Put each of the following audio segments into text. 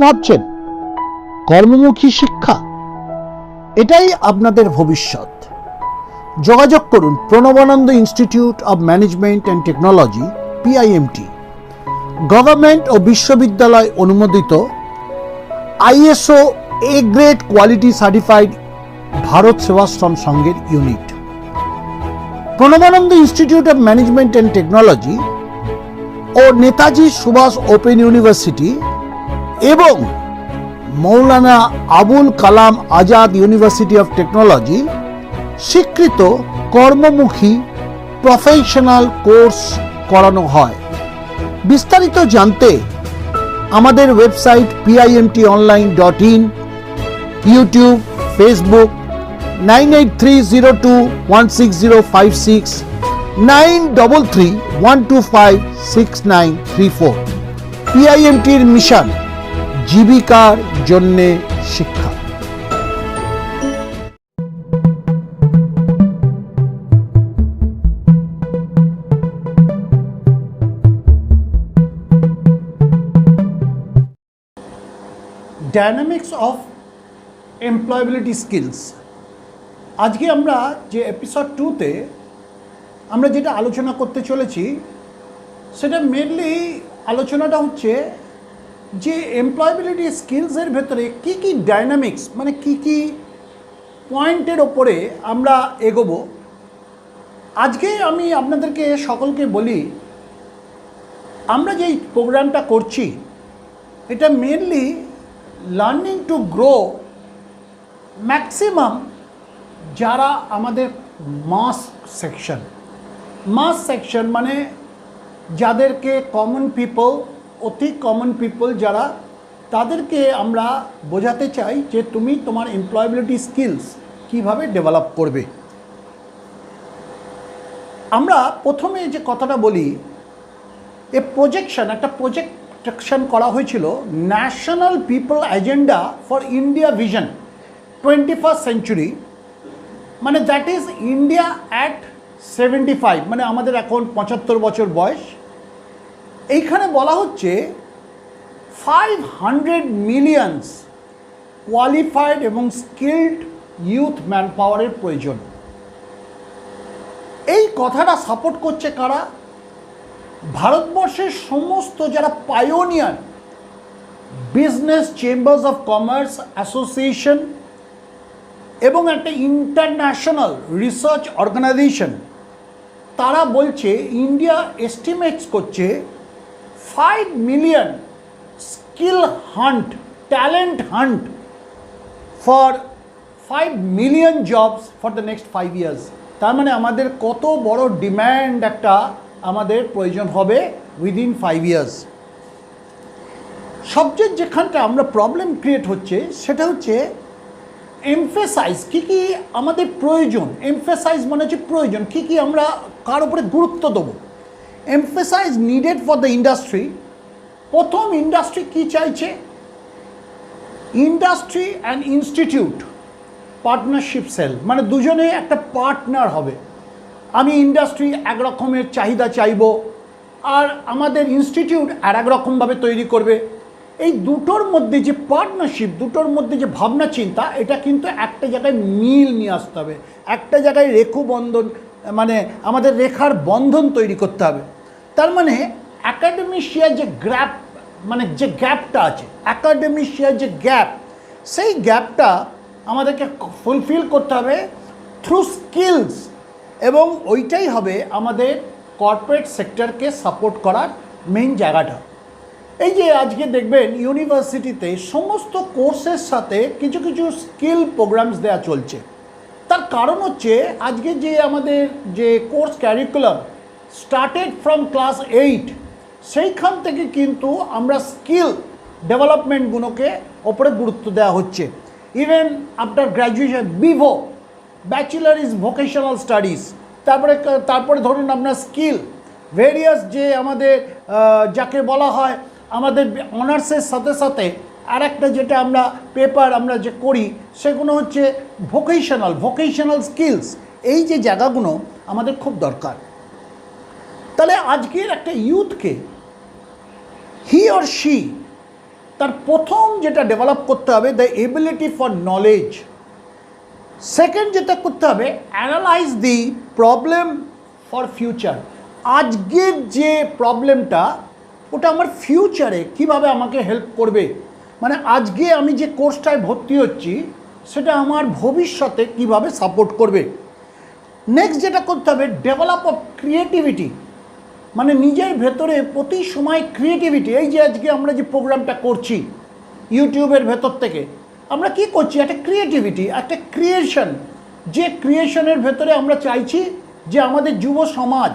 ভাবছেন? কর্মমুখী শিক্ষা, এটাই আপনাদের ভবিষ্যৎ। যোগাযোগ করুন Pranavananda institute of management and technology, PIMT, government ও বিশ্ববিদ্যালয় অনুমোদিত ISO A grade quality certified Bharat Sevashram সংঘের unit. Pranavananda institute of management and technology ও নেতাজি সুভাষ ওপেন ইউনিভার্সিটি এবং Maulana Abul Kalam Azad university of technology স্বীকৃত কর্মমুখী প্রফেশনাল কোর্স করানো হয়। বিস্তারিত জানতে আমাদের ওয়েবসাইট PIMTonline.in, ইউটিউব, ফেসবুক 9830216056, 9331256934। PIMTর মিশন জীবিকার জন্যে শিক্ষা। Dynamics of employability skills. আজকে আমরা যে এপিসোড 2তে আমরা যেটা আলোচনা করতে চলেছি সেটা মেনলি আলোচনাটা হচ্ছে যে এমপ্লয়েবিলিটি স্কিলসের ভেতরে কী কী ডায়নামিক্স, মানে কী কী পয়েন্টের ওপরে আমরা এগোবো। আজকে আমি আপনাদেরকে সকলকে বলি, আমরা যেই প্রোগ্রামটা করছি এটা mainly learning to grow maximum যারা আমাদের মাস সেকশন মানে যাদেরকে কমন পিপল, অতি কমন পিপল যারা, তাদেরকে আমরা বোঝাতে চাই যে তুমি তোমার এমপ্লয়েবিলিটি স্কিলস কিভাবে ডেভেলপ করবে। আমরা প্রথমে যে কথাটা বলি, একটা প্রজেকশন করা হয়েছিল national people agenda for India vision 21st century, মানে দ্যাট ইজ ইন্ডিয়া অ্যাট 75, মানে আমাদের এখন 75 বছর বয়স। এইখানে বলা হচ্ছে 500 মিলিয়নস কোয়ালিফাইড এবং স্কিল্ড ইউথ ম্যান পাওয়ারের প্রয়োজন। এই কথাটা সাপোর্ট করছে কারা? ভারতবর্ষের সমস্ত যারা pioneer business chambers of commerce association এবং একটা ইন্টারন্যাশনাল রিসার্চ অর্গানাইজেশন, তারা বলছে ইন্ডিয়া এস্টিমেটস করছে 5 million skill hunt, talent hunt for 5 million jobs for the next 5 years. তার মানে আমাদের কত বড় ডিম্যান্ড একটা আমাদের প্রয়োজন হবে উইদিন 5 ইয়ার্স। সবচেয়ে যেখানটা আমরা প্রবলেম ক্রিয়েট হচ্ছে সেটা হচ্ছে এমফেসাইজ, কী কী আমাদের প্রয়োজন। এমফেসাইজ মানে হচ্ছে প্রয়োজন, কী কী আমরা কার উপরে গুরুত্ব দেবো। Emphasize needed for the industry. প্রথম ইন্ডাস্ট্রি কী চাইছে? Industry and institute partnership cell, মানে দুজনে একটা পার্টনার হবে। আমি ইন্ডাস্ট্রি এক রকমের চাহিদা চাইব আর আমাদের ইনস্টিটিউট আর এক রকমভাবে তৈরি করবে। এই দুটোর মধ্যে যে পার্টনারশিপ, দুটোর মধ্যে যে ভাবনা চিন্তা, এটা কিন্তু একটা জায়গায় মিল নিয়ে আসতে হবে, একটা জায়গায় রেখুবন্ধন, মানে আমাদের রেখার বন্ধন তৈরি করতে হবে। তার মানে অ্যাকাডেমিশিয়ার যে গ্যাপ, মানে যে গ্যাপটা আছে, অ্যাকাডেমিশিয়ার যে গ্যাপ, সেই গ্যাপটা আমাদেরকে ফুলফিল করতে হবে থ্রু স্কিলস, এবং ওইটাই হবে আমাদের কর্পোরেট সেক্টরকে সাপোর্ট করার মেইন জায়গাটা। এই যে আজকে দেখবেন ইউনিভার্সিটিতে সমস্ত কোর্সের সাথে কিছু কিছু স্কিল প্রোগ্রামস দেওয়া চলছে। তার কারণ হচ্ছে আজকে যে আমাদের যে course curriculum started from class 8, সেইখান থেকে কিন্তু আমরা স্কিল ডেভেলপমেন্টগুলোকে ওপরে গুরুত্ব দেওয়া হচ্ছে। Even after graduation, BVoc, bachelor is vocational studies, তারপরে ধরুন আপনার স্কিল ভেরিয়াস যে আমাদের যাকে বলা হয় আমাদের অনার্সের সাথে সাথে আর একটা যেটা আমরা পেপার আমরা যে করি সেগুলো হচ্ছে ভোকেশনাল স্কিলস। এই যে জায়গাগুলো আমাদের খুব দরকার। তাহলে আজকের একটা ইউথকে হি অর শি তার প্রথম যেটা ডেভেলপ করতে হবে the ability for knowledge. Second যেটা করতে হবে analyse the problem for future. আজকের যে প্রবলেমটা ওটা আমার ফিউচারে কিভাবে আমাকে হেল্প করবে, মানে আজকে আমি যে কোর্সটায় ভর্তি হচ্ছি সেটা আমার ভবিষ্যতে কিভাবে সাপোর্ট করবে। নেক্সট যেটা করতে হবে ডেভেলপ অফ ক্রিয়েটিভিটি, মানে নিজের ভেতরে প্রতি সময় ক্রিয়েটিভিটি। এই যে আজকে আমরা যে প্রোগ্রামটা করছি ইউটিউবের ভেতর থেকে আমরা কি করছি, একটা ক্রিয়েটিভিটি, একটা ক্রিয়েশন, যে ক্রিয়েশনের ভেতরে আমরা চাইছি যে আমাদের যুব সমাজ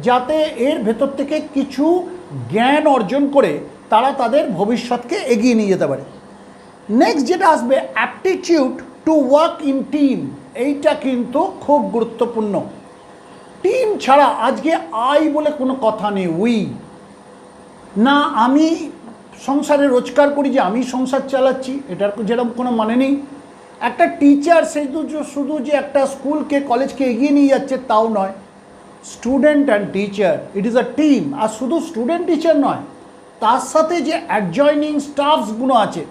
যাতে এর ভেতর থেকে কিছু জ্ঞান অর্জন করে তারা তাদের ভবিষ্যৎকে এগিয়ে নিয়ে যেতে পারে। নেক্সট যেটা আসবে aptitude to work in team, এইটা কিন্তু খুব গুরুত্বপূর্ণ। টিম ছাড়া আজকে আই বলে কোনো কথা নেই, উই না, আমি সংসারে রোজগার করি যে আমি সংসার চালাচ্ছি, এটার যেরকম কোনো মানে নেই। একটা টিচার সেই শুধু যে একটা স্কুলকে কলেজকে এগিয়ে নিয়ে যাচ্ছে তাও নয়, student and teacher it is a team. আর শুধু স্টুডেন্ট টিচার নয়, তার সাথে যে অ্যাডজয়নিং স্টাফসগুলো আছে,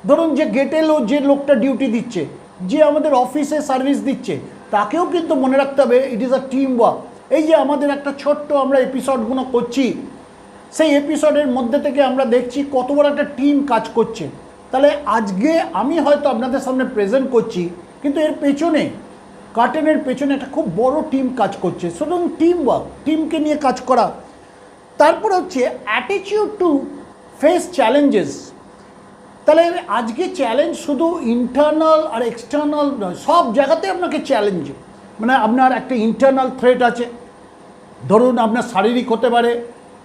ধরুন যে গেটে যে লোকটা ডিউটি দিচ্ছে, যে আমাদের অফিসে সার্ভিস দিচ্ছে, তাকেও কিন্তু মনে রাখতে হবে ইট ইজ আ টিম ওয়ার্ক। এই যে আমাদের একটা ছোট্ট আমরা এপিসোডগুলো করছি, সেই এপিসোডের মধ্যে থেকে আমরা দেখছি কত বড় একটা টিম কাজ করছে। তাহলে আজকে আমি হয়তো আপনাদের সামনে প্রেজেন্ট করছি, কিন্তু এর পেছনে কার্টেনের পেছনে একটা খুব বড় টিম কাজ করছে। সুতরাং টিম ওয়ার্ক, টিমকে নিয়ে কাজ করা। তারপর হচ্ছে অ্যাটিটিউড টু ফেস চ্যালেঞ্জেস। তাহলে আজকে চ্যালেঞ্জ শুধু ইন্টারনাল আর এক্সটার্নাল নয়, সব জায়গাতে আপনাকে চ্যালেঞ্জ, মানে আপনার একটা ইন্টারনাল থ্রেট আছে, ধরুন আপনার শারীরিক হতে পারে,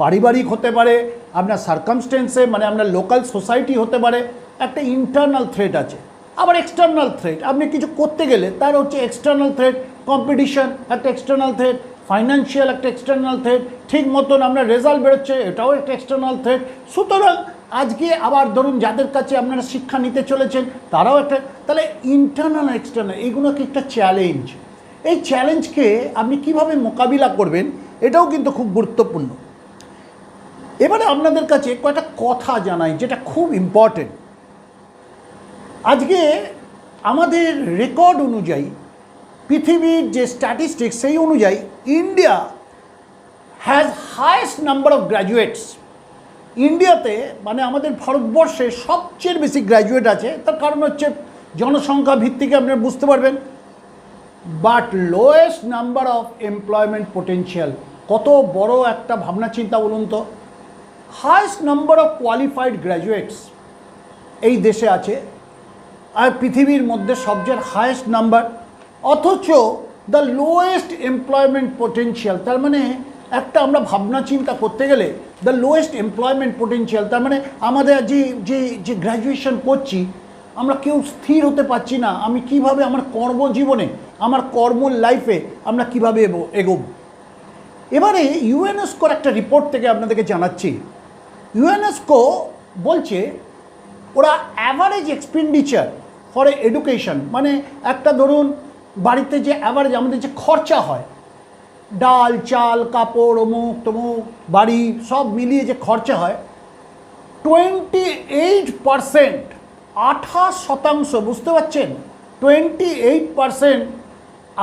পারিবারিক হতে পারে, আপনার সার্কামস্টেন্সে মানে আপনার লোকাল সোসাইটি হতে পারে, একটা ইন্টারনাল থ্রেট আছে। আবার এক্সটার্নাল থ্রেট, আপনি কিছু করতে গেলে তার হচ্ছে এক্সটার্নাল থ্রেট, কম্পিটিশন একটা এক্সটার্নাল থ্রেট, ফাইন্যান্সিয়াল একটা এক্সটার্নাল থ্রেট, ঠিক মতন আপনার রেজাল্ট বেরোচ্ছে এটাও একটা এক্সটার্নাল থ্রেট। সুতরাং আজকে আবার ধরুন যাদের কাছে আপনারা শিক্ষা নিতে চলেছেন তারাও একটা, তাহলে ইন্টারনাল আর এক্সটার্নাল এইগুলোকে একটা চ্যালেঞ্জ। এই চ্যালেঞ্জকে আপনি কিভাবে মোকাবিলা করবেন এটাও কিন্তু খুব গুরুত্বপূর্ণ। এবারে আপনাদের কাছে কয়েকটা কথা জানাই যেটা খুব ইম্পর্টেন্ট। আজকে আমাদের রেকর্ড অনুযায়ী, পৃথিবীর যে স্ট্যাটিস্টিক্স সেই অনুযায়ী India has highest number of graduates. ইন্ডিয়াতে মানে আমাদের ভারতবর্ষে সবচেয়ে বেশি গ্র্যাজুয়েট আছে, তার কারণ হচ্ছে জনসংখ্যা ভিত্তিকে আপনারা বুঝতে পারবেন। But lowest number of employment potential, কত বড় একটা ভাবনা চিন্তা বলুন তো। Highest number of qualified graduates এই দেশে আছে, আর পৃথিবীর মধ্যে সবচেয়ে হায়েস্ট নাম্বার, অথচ দ্য লোয়েস্ট এমপ্লয়মেন্ট পোটেনশিয়াল। তার মানে একটা আমরা ভাবনা চিন্তা করতে গেলে দ্য লোয়েস্ট এমপ্লয়মেন্ট পোটেনশিয়াল, তার মানে আমাদের যে যে যে গ্র্যাজুয়েশন করছি আমরা কেউ স্থির হতে পারছি না, আমি কিভাবে আমার কর্মজীবনে আমার কর্ম লাইফে আমরা কিভাবে এগোব। এবারে ইউএনএসকোর একটা রিপোর্ট থেকে আপনাদেরকে জানাচ্ছি। ইউএনএসকো বলছে ওরা অ্যাভারেজ এক্সপেন্ডিচার ফর এডুকেশন, মানে একটা ধরুন বাড়িতে যে অ্যাভারেজ আমাদের যে খরচা হয়, ডাল চাল কাপড় অমুক তমুক বাড়ি সব মিলিয়ে যে খরচা হয়, 28%, 28%, বুঝতে পারছেন, 28%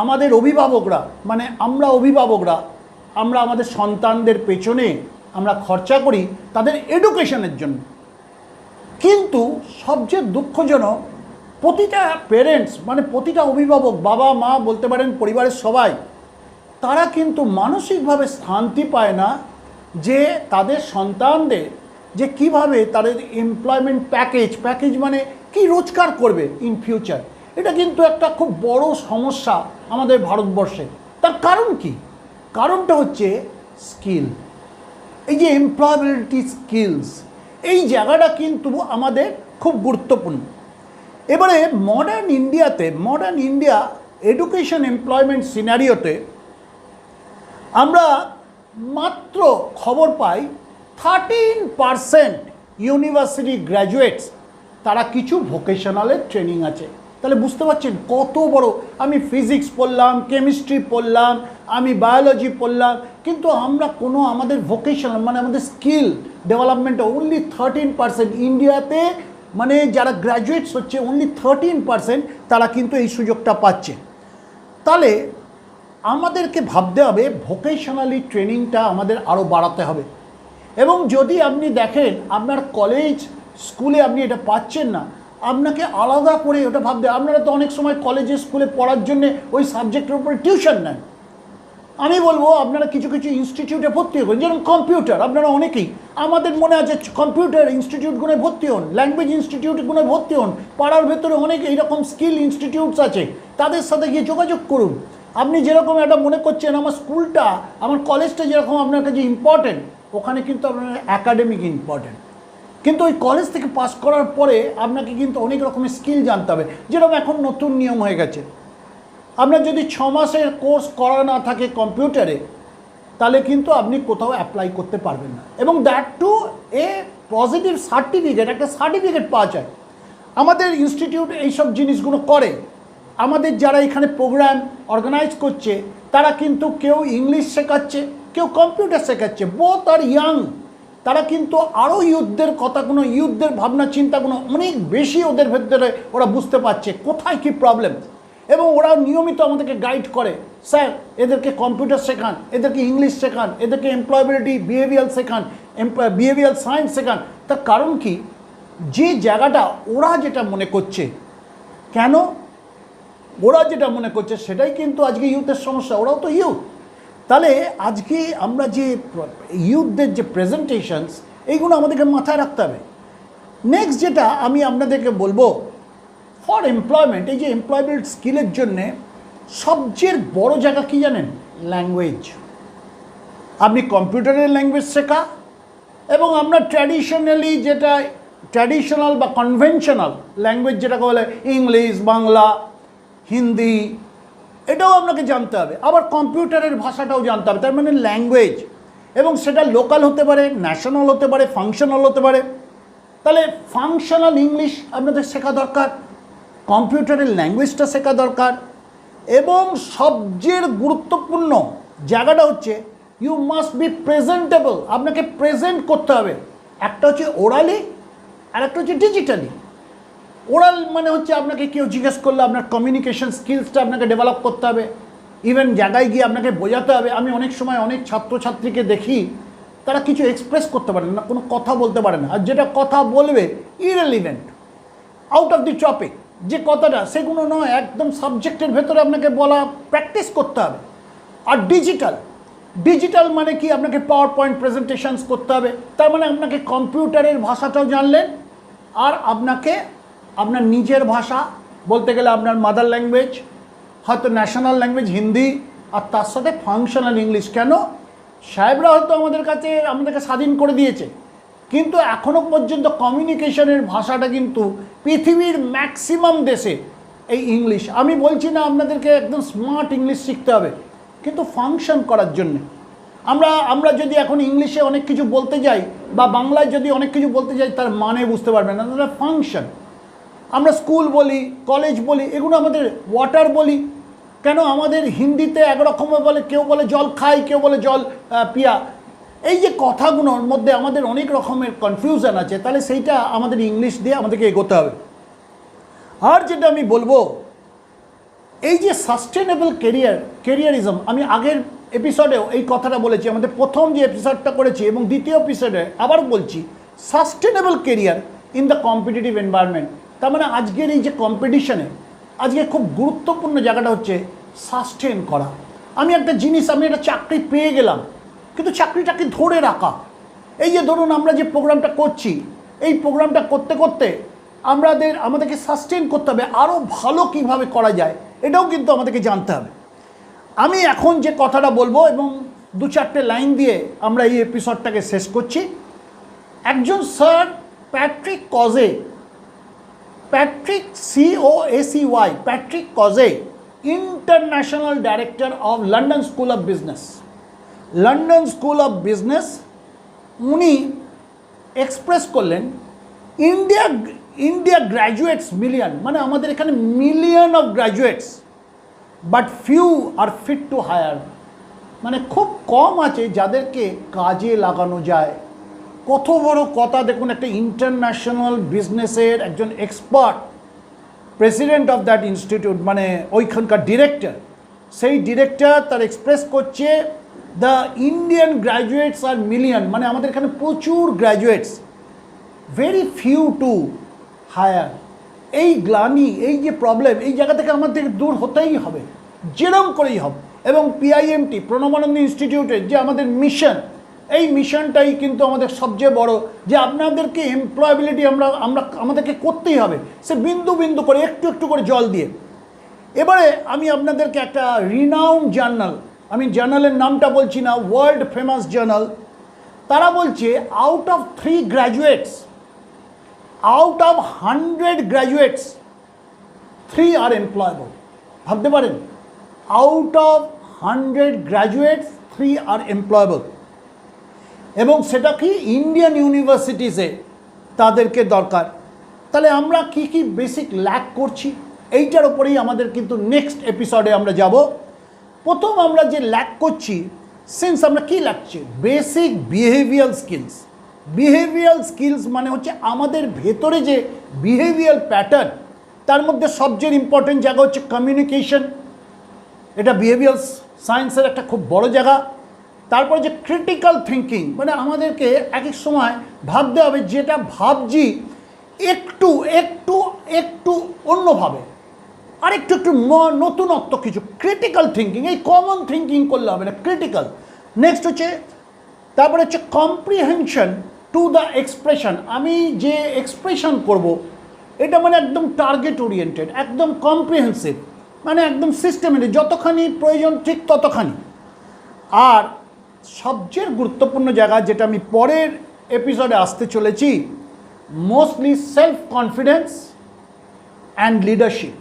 আমাদের অভিভাবকরা, মানে আমরা অভিভাবকরা, আমরা আমাদের সন্তানদের পেছনে আমরা খরচা করি তাদের এডুকেশনের জন্য। কিন্তু সবচেয়ে দুঃখজনক, প্রতিটা পেরেন্টস মানে প্রতিটা অভিভাবক, বাবা মা বলতে পারেন, পরিবারের সবাই, তারা কিন্তু মানসিকভাবে শান্তি পায় না যে তাদের সন্তানদের যে কিভাবে তাদের এমপ্লয়মেন্ট প্যাকেজ মানে কি রোজগার করবে ইন ফিউচার। এটা কিন্তু একটা খুব বড় সমস্যা আমাদের ভারতবর্ষে। তার কারণ কি? কারণটা হচ্ছে স্কিল, এই যে এমপ্লয়াবিলিটি স্কিলস, এই জায়গাটা কিন্তু আমাদের খুব গুরুত্বপূর্ণ। এবারে মডার্ন ইন্ডিয়া এডুকেশন এমপ্লয়মেন্ট সিনারিওতে আমরা মাত্র খবর পাই 13% ইউনিভার্সিটি গ্র্যাজুয়েটস তারা কিছু ভোকেশনালের ট্রেনিং আছে। তাহলে বুঝতে পারছেন কত বড়। আমি ফিজিক্স পড়লাম, কেমিস্ট্রি পড়লাম, আমি বায়োলজি পড়লাম, কিন্তু আমরা কোনো আমাদের ভোকেশনাল মানে আমাদের স্কিল, ডেভেলপমেন্টে অনলি 13%। ইন্ডিয়াতে মানে যারা গ্র্যাজুয়েটস হচ্ছে অনলি 13% তারা কিন্তু এই সুযোগটা পাচ্ছে। তাহলে আমাদেরকে ভাবতে হবে ভোকেশনালি ট্রেনিংটা আমাদের আরও বাড়াতে হবে। এবং যদি আপনি দেখেন আপনার কলেজ স্কুলে আপনি এটা পাচ্ছেন না, আপনাকে আলাদা করে ওটা ভাবতে। আপনারা তো অনেক সময় কলেজে স্কুলে পড়ার জন্যে ওই সাবজেক্টের উপরে টিউশন নেন। আমি বলবো আপনারা কিছু কিছু ইনস্টিটিউটে ভর্তি হন, যেরকম কম্পিউটার। আপনারা অনেকেই আমাদের মনে আছে কম্পিউটার ইনস্টিটিউটগুলোয় ভর্তি হন, ল্যাঙ্গুয়েজ ইনস্টিটিউটগুলোয় ভর্তি হন। পাড়ার ভেতরে অনেক এইরকম স্কিল ইনস্টিটিউটস আছে, তাদের সাথে গিয়ে যোগাযোগ করুন। আপনি যেরকম একটা মনে করছেন আমার স্কুলটা আমার কলেজটা যেরকম আপনার কাছে ইম্পর্টেন্ট, ওখানে কিন্তু আপনার অ্যাকাডেমিক ইম্পর্টেন্ট। কিন্তু ওই কলেজ থেকে পাস করার পরে আপনাকে কিন্তু অনেক রকমের স্কিল জানতে হবে। যেরকম এখন নতুন নিয়ম হয়ে গেছে, আপনার যদি 6 মাসের কোর্স করা না থাকে কম্পিউটারে, তাহলে কিন্তু আপনি কোথাও অ্যাপ্লাই করতে পারবেন না। এবং that to a positive certificate, একটা সার্টিফিকেট পাওয়া যায়। আমাদের ইনস্টিটিউট এইসব জিনিসগুলো করে। আমাদের যারা এখানে প্রোগ্রাম অর্গানাইজ করছে তারা কিন্তু কেউ ইংলিশ শেখাচ্ছে, কেউ কম্পিউটার শেখাচ্ছে। বোথ আর ইয়াং। তারা কিন্তু আরও ইউথদের কথাগুলো, ইউথদের ভাবনা চিন্তাগুলো অনেক বেশি ওদের ভেতরে ওরা বুঝতে পারছে কোথায় কী প্রবলেম। এবং ওরা নিয়মিত আমাদেরকে গাইড করে, স্যার এদেরকে কম্পিউটার শেখান, এদেরকে ইংলিশ শেখান, এদেরকে এমপ্লয়েবিলিটি বিহেভিয়ার শেখান, বিহেভিয়ার সায়েন্স শেখান। তার কারণ কি, যে জায়গাটা ওরা যেটা মনে করছে, কেন ওরা যেটা মনে করছে সেটাই কিন্তু আজকে ইউথের সমস্যা। ওরাও তো ইউথ। তাহলে আজকে আমরা যে ইউথদের যে প্রেজেন্টেশনস, এইগুলো আমাদেরকে মাথায় রাখতে হবে। নেক্সট যেটা আমি আপনাদেরকে বলবো, ফর এমপ্লয়মেন্ট, এই যে এমপ্লয়েবিলিটি স্কিলের জন্যে সবচেয়ে বড় জায়গা কী জানেন? ল্যাঙ্গুয়েজ। আপনি কম্পিউটারের ল্যাঙ্গুয়েজ শেখা এবং আপনার ট্র্যাডিশনাল বা কনভেনশনাল ল্যাঙ্গুয়েজ যেটাকে বলে ইংলিশ, বাংলা, হিন্দি, এটাও আপনাকে জানতে হবে। আবার কম্পিউটারের ভাষাটাও জানতে হবে। তার মানে ল্যাঙ্গুয়েজ, এবং সেটা লোকাল হতে পারে, ন্যাশনাল হতে পারে, ফাংশনাল হতে পারে। তাহলে ফাংশনাল ইংলিশ আপনাদের শেখা দরকার, কম্পিউটারের ল্যাঙ্গুয়েজটা শেখা দরকার। এবং সবচেয়ে গুরুত্বপূর্ণ জায়গাটা হচ্ছে ইউ মাস্ট বি প্রেজেন্টেবল। আপনাকে প্রেজেন্ট করতে হবে। একটা হচ্ছে ওরালি আর একটা হচ্ছে ডিজিটালি। ওরাল মানে হচ্ছে আপনাকে কেউ জিজ্ঞেস করলে আপনার কমিউনিকেশন স্কিলসটা আপনাকে ডেভেলপ করতে হবে। ইভেন জায়গায় গিয়ে আপনাকে বোঝাতে হবে। আমি অনেক সময় অনেক ছাত্রছাত্রীকে দেখি তারা কিছু এক্সপ্রেস করতে পারে না, কোনো কথা বলতে পারে না। আর যেটা কথা বলবে irrelevant, out of the topic যে কথাটা, সেগুলো নয়, একদম সাবজেক্টের ভেতরে আপনাকে বলা, প্র্যাকটিস করতে হবে। আর ডিজিটাল মানে কি, আপনাকে পাওয়ার পয়েন্ট প্রেজেন্টেশনস করতে হবে। তার মানে আপনাকে কম্পিউটারের ভাষাটাও জানলেন, আর আপনাকে আপনার নিজের ভাষা বলতে গেলে আপনার মাদার ল্যাঙ্গুয়েজ, হয়তো ন্যাশনাল ল্যাঙ্গুয়েজ হিন্দি, আর তার সাথে ফাংশনাল ইংলিশ। কেন? সাহেবরা হয়তো আমাদেরকে স্বাধীন করে দিয়েছে, কিন্তু এখনও পর্যন্ত কমিউনিকেশনের ভাষাটা কিন্তু পৃথিবীর ম্যাক্সিমাম দেশে এই ইংলিশ। আমি বলছি না আপনাদেরকে একদম স্মার্ট ইংলিশ শিখতে হবে, কিন্তু ফাংশন করার জন্যে। আমরা যদি এখন ইংলিশে অনেক কিছু বলতে যাই বা বাংলায় যদি অনেক কিছু বলতে যাই, তার মানে বুঝতে পারবেন না, তাহলে ফাংশন। আমরা স্কুল বলি, কলেজ বলি, এগুলো আমাদের ওয়াটার বলি। কেন? আমাদের হিন্দিতে একরকমে বলে, কেউ বলে জল খাই, কেউ বলে জল পিয়া। এই যে কথাগুলোর মধ্যে আমাদের অনেক রকমের কনফিউশন আছে, তাহলে সেইটা আমাদের ইংলিশ দিয়ে আমাদেরকে এগোতে হবে। আর যেটা আমি বলবো, এই যে সাস্টেনেবল ক্যারিয়ারিজম, আমি আগের এপিসোডেও এই কথাটা বলেছি, আমাদের প্রথম যে এপিসোডটা করেছি এবং দ্বিতীয় এপিসোডে আবার বলছি, sustainable career in the competitive environment. তার মানে আজকের এই যে কম্পিটিশনে আজকে খুব গুরুত্বপূর্ণ জায়গাটা হচ্ছে সাস্টেন করা। আমি একটা চাকরি পেয়ে গেলাম, কিন্তু চাকরিটাকে ধরে রাখা। এই যে ধরুন আমরা যে প্রোগ্রামটা করছি, এই প্রোগ্রামটা করতে করতে আমাদেরকে সাস্টেন করতে হবে। আরও ভালো কীভাবে করা যায় এটাও কিন্তু আমাদেরকে জানতে হবে। আমি এখন যে কথাটা বলবো এবং 2-4টে লাইন দিয়ে আমরা এই এপিসোডটাকে শেষ করছি। একজন স্যার প্যাট্রিক কজে, প্যাট্রিক কজে, international director of London school of business, উনি এক্সপ্রেস করলেন ইন্ডিয়া গ্র্যাজুয়েটস মিলিয়ন, মানে আমাদের এখানে million of graduates, but few are fit to hire, মানে খুব কম আছে যাদেরকে কাজে লাগানো যায়। কত বড় কথা দেখুন, একটা ইন্টারন্যাশনাল বিজনেসের একজন expert, president of that institute, মানে ওইখানকার ডিরেক্টর, সেই ডিরেক্টর তার এক্সপ্রেস করছে the Indian graduates are million, মানে আমাদের এখানে প্রচুর graduates, very few to hire. এই গ্লানি, এই যে প্রবলেম, এই জায়গা থেকে আমাদের দূর হতেই হবে, যেরম করেই হবে। এবং পিআইএমটি, প্রণবানন্দ ইনস্টিটিউটের যে আমাদের মিশন, এই মিশনটাই কিন্তু আমাদের সবচেয়ে বড়, যে আপনাদেরকে এমপ্লয়াবিলিটি আমাদেরকে করতেই হবে, সে বিন্দু বিন্দু করে, একটু একটু করে জল দিয়ে। এবারে আমি আপনাদেরকে একটা রিনাউন্ড জার্নাল, আমি জার্নালের নামটা বলছি না, ওয়ার্ল্ড ফেমাস জার্নাল, তারা বলছে out of 3 graduates, out of 100 graduates 3 R employable. ভাবতে পারেন, out of 100 graduates 3 R employable. এবং সেটা কি ইন্ডিয়ান ইউনিভার্সিটিসে তাদেরকে দরকার। তাহলে আমরা কি কি বেসিক ল্যাক করছি, এইটার ওপরেই আমাদের কিন্তু নেক্সট এপিসোডে আমরা যাব। প্রথম আমরা যে ল্যাক করছি, সিন্স আমরা কি লাগছে, basic behavioural skills. Behavioural skills মানে হচ্ছে আমাদের ভেতরে যে বিহেভিয়ারাল প্যাটার্ন, তার মধ্যে সবচেয়ে ইম্পর্টেন্ট জায়গা হচ্ছে কমিউনিকেশন, এটা বিহেভিয়ারাল সায়েন্সের একটা খুব বড় জায়গা। তারপরে যে ক্রিটিক্যাল থিঙ্কিং, মানে আমাদেরকে এক এক সময় ভাবতে হবে, যেটা ভাবছি একটু একটু একটু অন্যভাবে, আর একটু একটু নতুনত্ব কিছু, ক্রিটিক্যাল থিঙ্কিং। এই কমন থিঙ্কিং করলে হবে না, ক্রিটিক্যাল। নেক্সট হচ্ছে, তারপরে হচ্ছে কম্প্রিহেনশন টু দ্য এক্সপ্রেশন, আমি যে এক্সপ্রেশন করব এটা মানে একদম টার্গেট ওরিয়েন্টেড, একদম কম্প্রিহেন্সিভ, মানে একদম সিস্টেমেটিক, যতখানি প্রয়োজন ঠিক ততখানি। আর সবচেয়ে গুরুত্বপূর্ণ জায়গা, যেটা আমি পরের এপিসোডে আসতে চলেছি, mostly self confidence and leadership.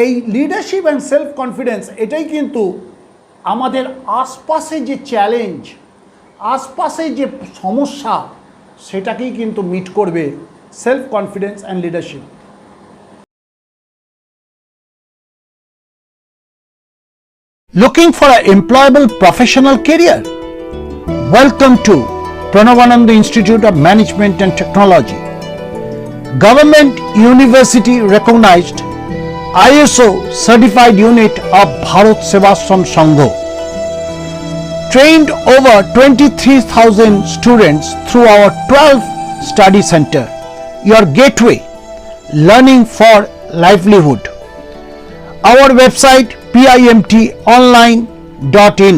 এই লিডারশিপ অ্যান্ড সেলফ কনফিডেন্স, এটাই কিন্তু আমাদের আশপাশে যে চ্যালেঞ্জ, আশপাশে যে সমস্যা, সেটাকেই কিন্তু মিট করবে self confidence and leadership. Looking for an employable professional career? Welcome to Pranavananda Institute of Management and Technology, Government University recognized ISO certified unit of Bharat Sevashram Sangho. Trained over 23,000 students through our 12 study center, your gateway, learning for livelihood. Our website PIMTonline.in